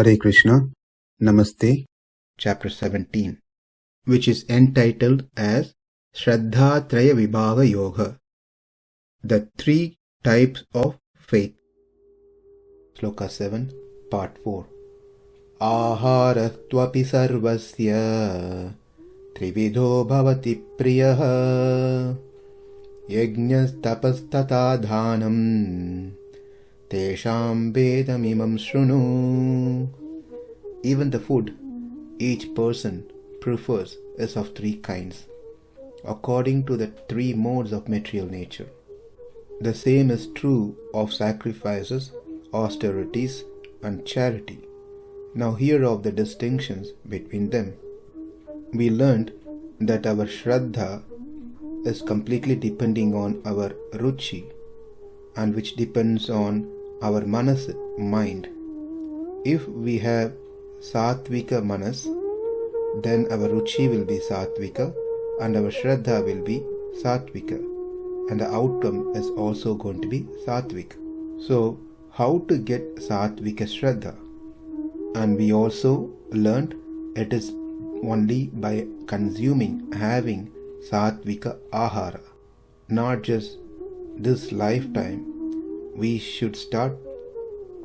Hare Krishna, Namaste, Chapter 17, which is entitled as Shraddha tri-vidho yoga, the three types of faith. Sloka 7, Part 4. āhāras tvapi sarvasya, tri-vidho bhavati priyaḥ, yajñas tapas tathā dānaṁ, teṣāṁ bhedam imaṁ śṛṇu. Even the food each person prefers is of three kinds, according to the three modes of material nature. The same is true of sacrifices, austerities, and charity. Now hear of the distinctions between them. We learned that our Shraddha is completely depending on our ruchi, and which depends on our manas, mind. If we have sattvika manas, then our ruchi will be sattvika and our Shraddha will be sattvika, and the outcome is also going to be sattvika. So, how to get sattvika Shraddha? And we also learned it is only by consuming, having sattvika āhāra. Not just this lifetime, we should start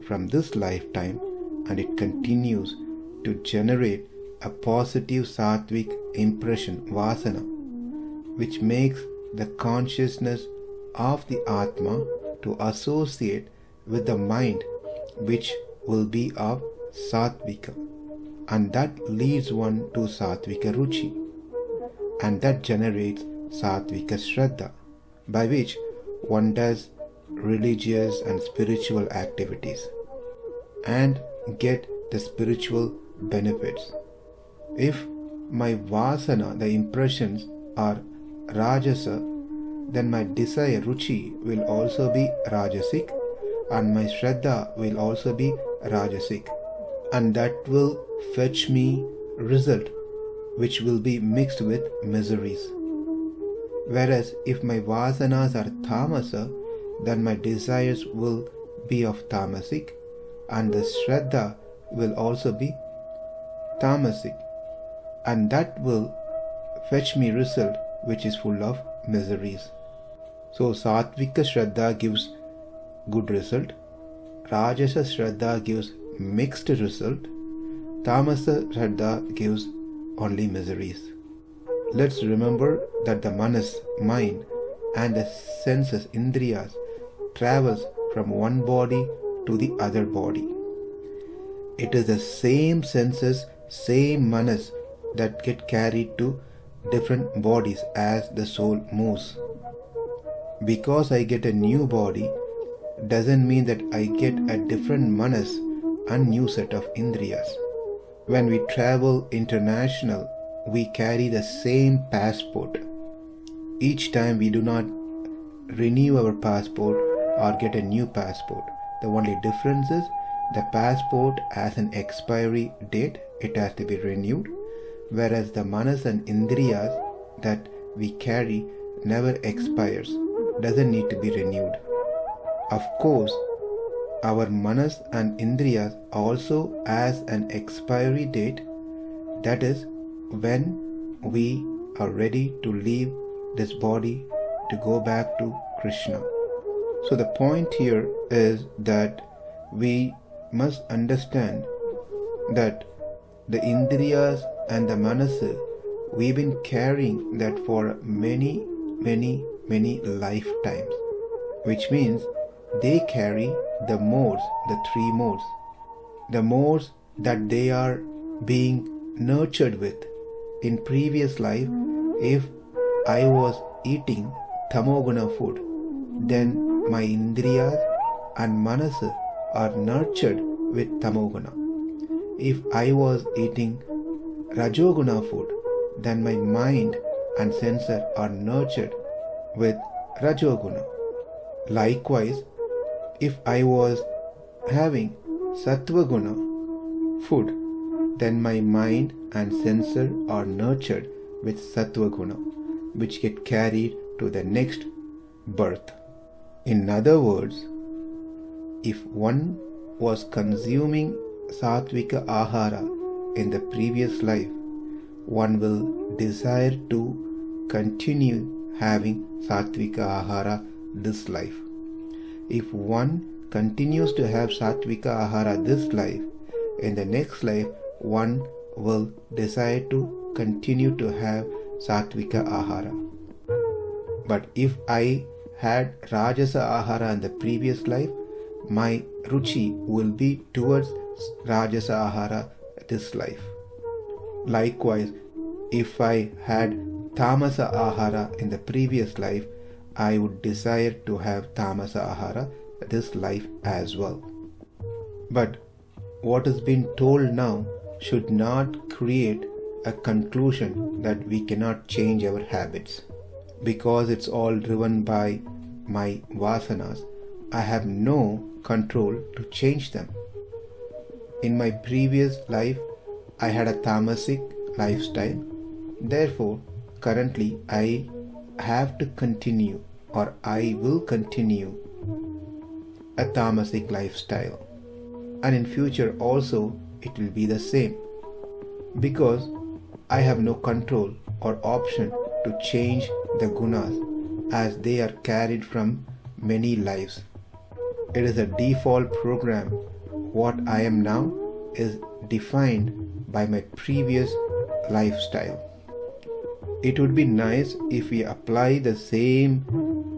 from this lifetime and it continues to generate a positive sattvic impression, vasana, which makes the consciousness of the Atma to associate with the mind, which will be of sattvika, and that leads one to sattvika ruchi, and that generates sattvika shraddha, by which one does religious and spiritual activities and get the spiritual benefits. If my vasana, the impressions, are rajasa, then my desire, ruchi, will also be rajasic, and my shraddha will also be rajasic, and that will fetch me result which will be mixed with miseries. Whereas if my vasanas are tamasa, then my desires will be of tamasic, and the shraddha will also be tamasic, and that will fetch me result which is full of miseries. So sattvika shraddha gives good result, rajasa shraddha gives mixed result, tamasa shraddha gives only miseries. Let's remember that the manas, mind, and the senses, indriyas, travels from one body to the other body. It is the same senses, same manas that get carried to different bodies as the soul moves. Because I get a new body doesn't mean that I get a different manas and new set of indriyas. When we travel international, we carry the same passport. Each time we do not renew our passport or get a new passport. The only difference is the passport has an expiry date, it has to be renewed, whereas the manas and indriyas that we carry never expires, doesn't need to be renewed. Of course, our manas and indriyas also has an expiry date, that is when we are ready to leave this body to go back to Krishna. So the point here is that we must understand that the indriyas and the manas, we've been carrying that for many lifetimes, which means they carry the modes, the three modes, the modes that they are being nurtured with. In previous life, if I was eating tamoguna food, then my indriyas and manas are nurtured with tamoguna. If I was eating rajoguna food, then my mind and senses are nurtured with rajoguna. Likewise, if I was having sattvaguna food, then my mind and senses are nurtured with sattvaguna, which get carried to the next birth. In other words, if one was consuming sattvika āhāra in the previous life, one will desire to continue having sattvika āhāra this life. If one continues to have sattvika āhāra this life, in the next life one will desire to continue to have sattvika āhāra. But if I had rajasa āhāra in the previous life, my ruchi will be towards rajasa āhāra this life. Likewise, if I had tamasa āhāra in the previous life, I would desire to have tamasa āhāra this life as well. But what has been told now should not create a conclusion that we cannot change our habits. Because it's all driven by my vasanas, I have no control to change them. In my previous life, I had a tamasic lifestyle. Therefore, currently I have to continue, or I will continue, a tamasic lifestyle. And in future also it will be the same. Because I have no control or option to change the gunas as they are carried from many lives. It is a default program. What I am now is defined by my previous lifestyle. It would be nice if we apply the same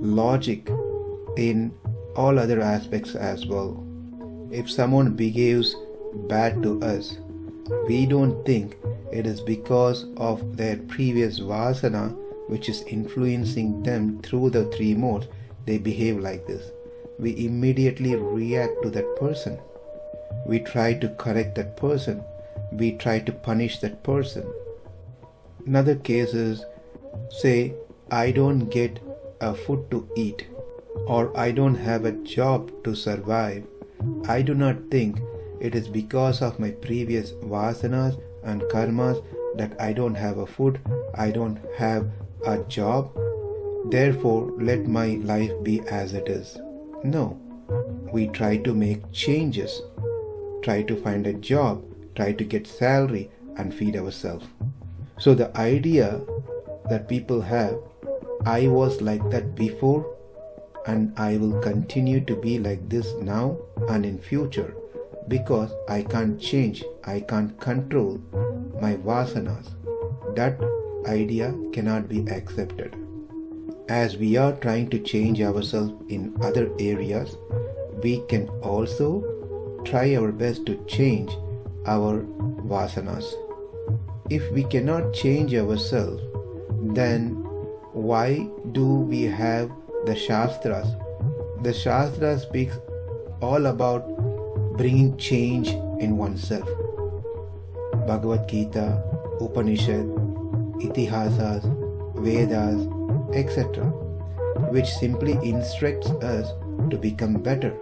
logic in all other aspects as well. If someone behaves bad to us, we don't think it is because of their previous vasana which is influencing them through the three modes they behave like this. We immediately react to that person. We try to correct that person. We try to punish that person. Another case is, say, I don't get a food to eat, or I don't have a job to survive. I do not think it is because of my previous vasanas and karmas that I don't have a food, I don't have a job, therefore let my life be as it is. No, we try to make changes, try to find a job, try to get salary and feed ourselves. So the idea that people have, I was like that before and I will continue to be like this now and in future, because I can't change, I can't control my vasanas. That idea cannot be accepted. As we are trying to change ourselves in other areas, we can also try our best to change our vasanas. If we cannot change ourselves, then why do we have the Shastras? The Shastras speaks all about bringing change in oneself. Bhagavad Gita, Upanishad, Itihasas, Vedas, etc., which simply instructs us to become better.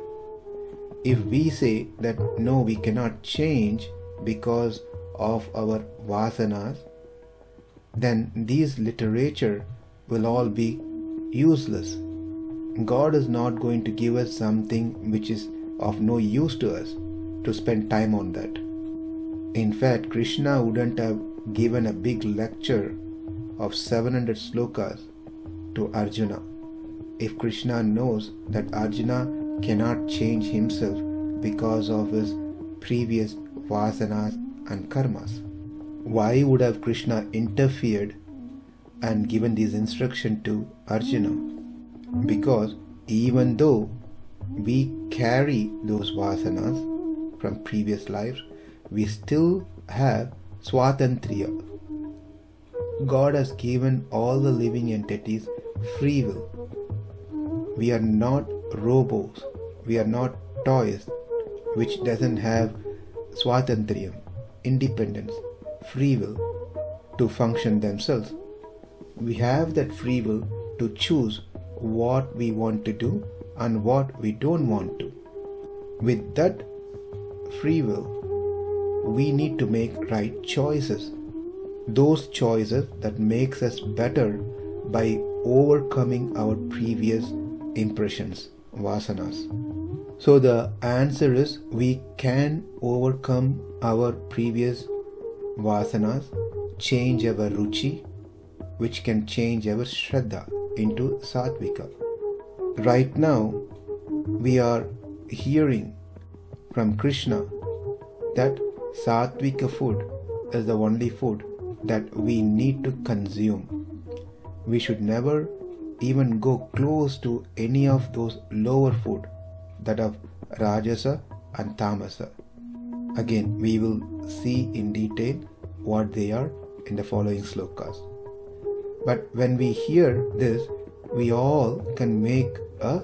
If we say that no, we cannot change because of our vasanas, then these literature will all be useless. God is not going to give us something which is of no use to us to spend time on that. In fact, Krishna wouldn't have given a big lecture of 700 slokas to Arjuna if Krishna knows that Arjuna cannot change himself because of his previous vasanas and karmas. Why would have Krishna interfered and given these instructions to Arjuna? Because even though we carry those vasanas from previous lives, we still have swatantriya. God has given all the living entities free will. We are not robots. We are not toys which doesn't have swatantriyam, independence, free will to function themselves. We have that free will to choose what we want to do and what we don't want to. With that free will, we need to make right choices. Those choices that makes us better by overcoming our previous impressions, vasanas. So the answer is we can overcome our previous vasanas, change our ruchi, which can change our shraddha into sattvika. Right now, we are hearing from Krishna that sattvika food is the only food that we need to consume. We should never even go close to any of those lower food that of rajasa and tamasa. Again, we will see in detail what they are in the following slokas. But when we hear this, we all can make a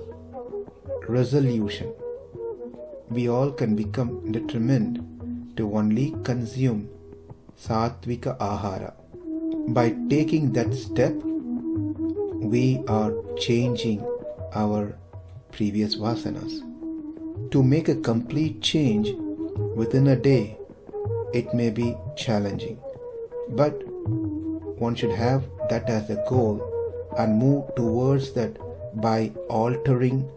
resolution. We all can become determined to only consume sattvika āhāra. By taking that step, we are changing our previous vasanas. To make a complete change within a day, it may be challenging, but one should have that as a goal and move towards that by altering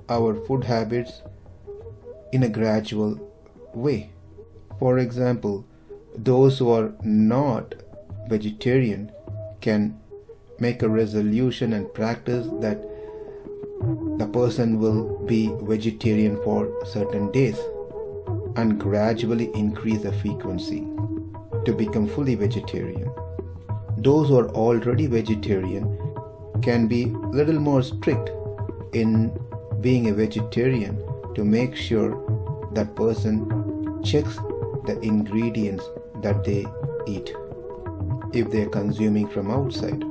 our food habits in a gradual way. For example, those who are not vegetarian can make a resolution and practice that the person will be vegetarian for certain days and gradually increase the frequency to become fully vegetarian. Those who are already vegetarian can be a little more strict in being a vegetarian to make sure that person checks the ingredients that they eat if they are consuming from outside.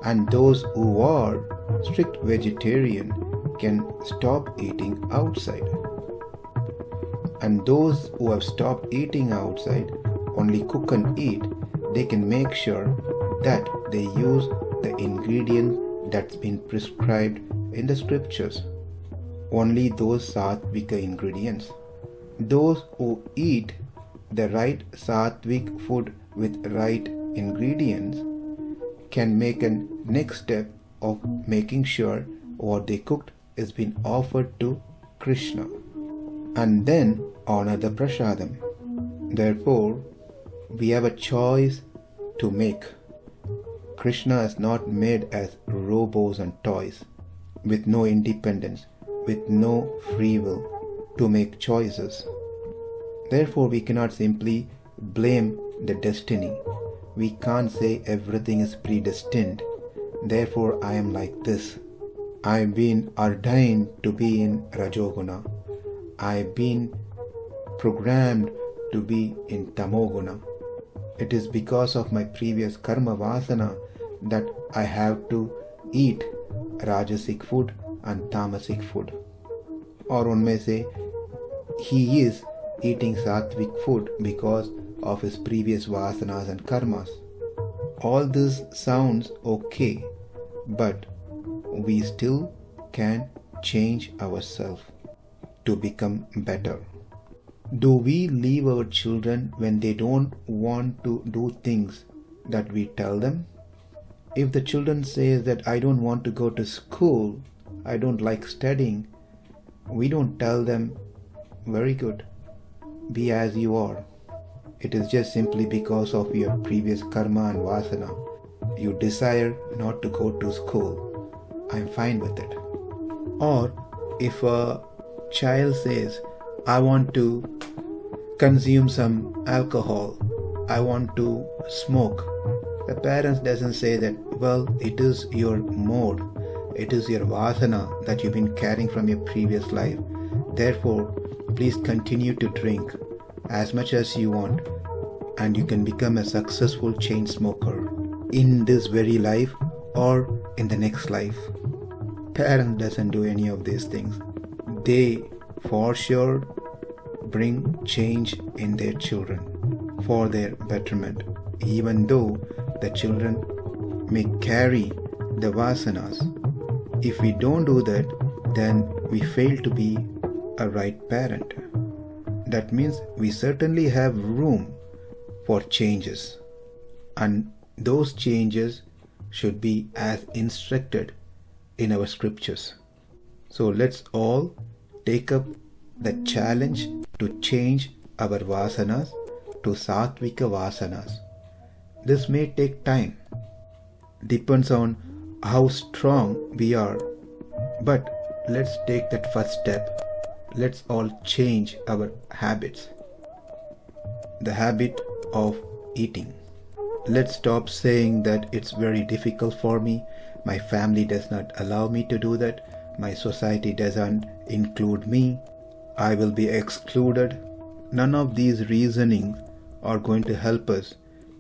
And those who are strict vegetarian can stop eating outside. And those who have stopped eating outside, only cook and eat, they can make sure that they use the ingredient that's been prescribed in the scriptures. Only those sattvika ingredients. Those who eat the right sattvic food with right ingredients can make a next step of making sure what they cooked is being offered to Krishna and then honor the prasadam. Therefore, we have a choice to make. Krishna is not made as robots and toys with no independence, with no free will to make choices. Therefore, we cannot simply blame the destiny. We can't say everything is predestined. Therefore, I am like this. I've been ordained to be in Rajoguna. I've been programmed to be in Tamoguna. It is because of my previous karma vasana that I have to eat rajasic food and tamasic food. Or one may say, he is eating sattvic food because of his previous vasanas and karmas. All this sounds okay, but we still can change ourselves to become better. Do we leave our children when they don't want to do things that we tell them? If the children says that I don't want to go to school, I don't like studying, we don't tell them, very good, be as you are. It is just simply because of your previous karma and vasana. You desire not to go to school. I'm fine with it. Or if a child says, I want to consume some alcohol, I want to smoke, the parents doesn't say that, well, it is your mode, it is your vasana that you've been carrying from your previous life. Therefore, please continue to drink as much as you want and you can become a successful chain smoker in this very life or in the next life. Parents doesn't do any of these things. They for sure bring change in their children for their betterment, even though the children may carry the vasanas. If we don't do that, then we fail to be a right parent. That means we certainly have room for changes, and those changes should be as instructed in our scriptures. So let's all take up the challenge to change our vasanas to sattvika vasanas. This may take time, depends on how strong we are, but let's take that first step. Let's all change our habits. The habit of eating. Let's stop saying that it's very difficult for me, my family does not allow me to do that, my society doesn't include me, I will be excluded. None of these reasonings are going to help us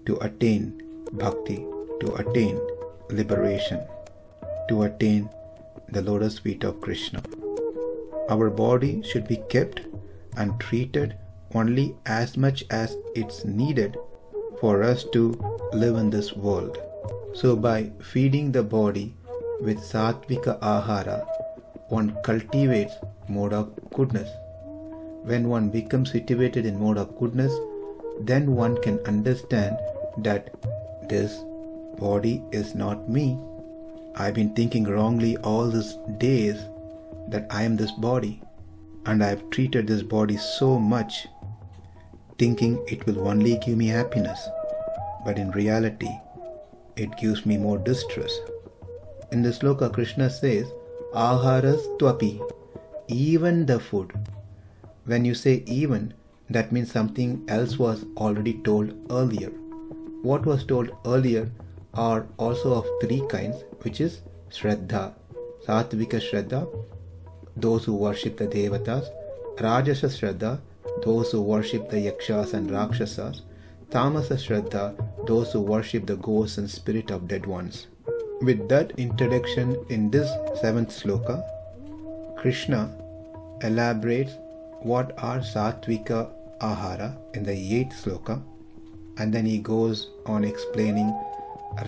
to attain bhakti, to attain liberation, to attain the lotus feet of Krishna. Our body should be kept and treated only as much as it's needed for us to live in this world. So by feeding the body with sattvika āhāra, one cultivates mode of goodness. When one becomes situated in mode of goodness, then one can understand that this body is not me. I've been thinking wrongly all these days that I am this body, and I've treated this body so much, thinking it will only give me happiness, but in reality, it gives me more distress. In the Sloka, Krishna says, āhāras tvapi, even the food. When you say even, that means something else was already told earlier. What was told earlier are also of three kinds, which is śṛṇa, sattvika śṛṇa, those who worship the devatas, rājasa śṛṇa, those who worship the yajñas and rakshasas, tamasa śṛṇa, those who worship the ghosts and spirit of dead ones. With that introduction in this 7th sloka, Krishna elaborates what are sattvika āhāra in the 8th sloka, and then he goes on explaining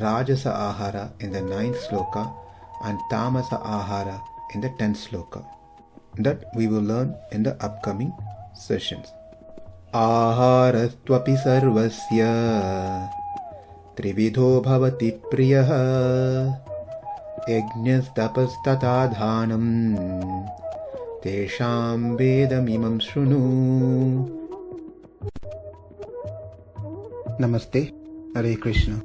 rājasa āhāra in the 9th sloka and tamasa āhāra in the 10th sloka. That we will learn in the upcoming sessions. āhāras tvapi sarvasya tri-vidho bhavati priyaḥ yajñas tapas tathā dānaṁ teṣāṁ bhedam imaṁ śṛṇu. Namaste. Hare Krishna.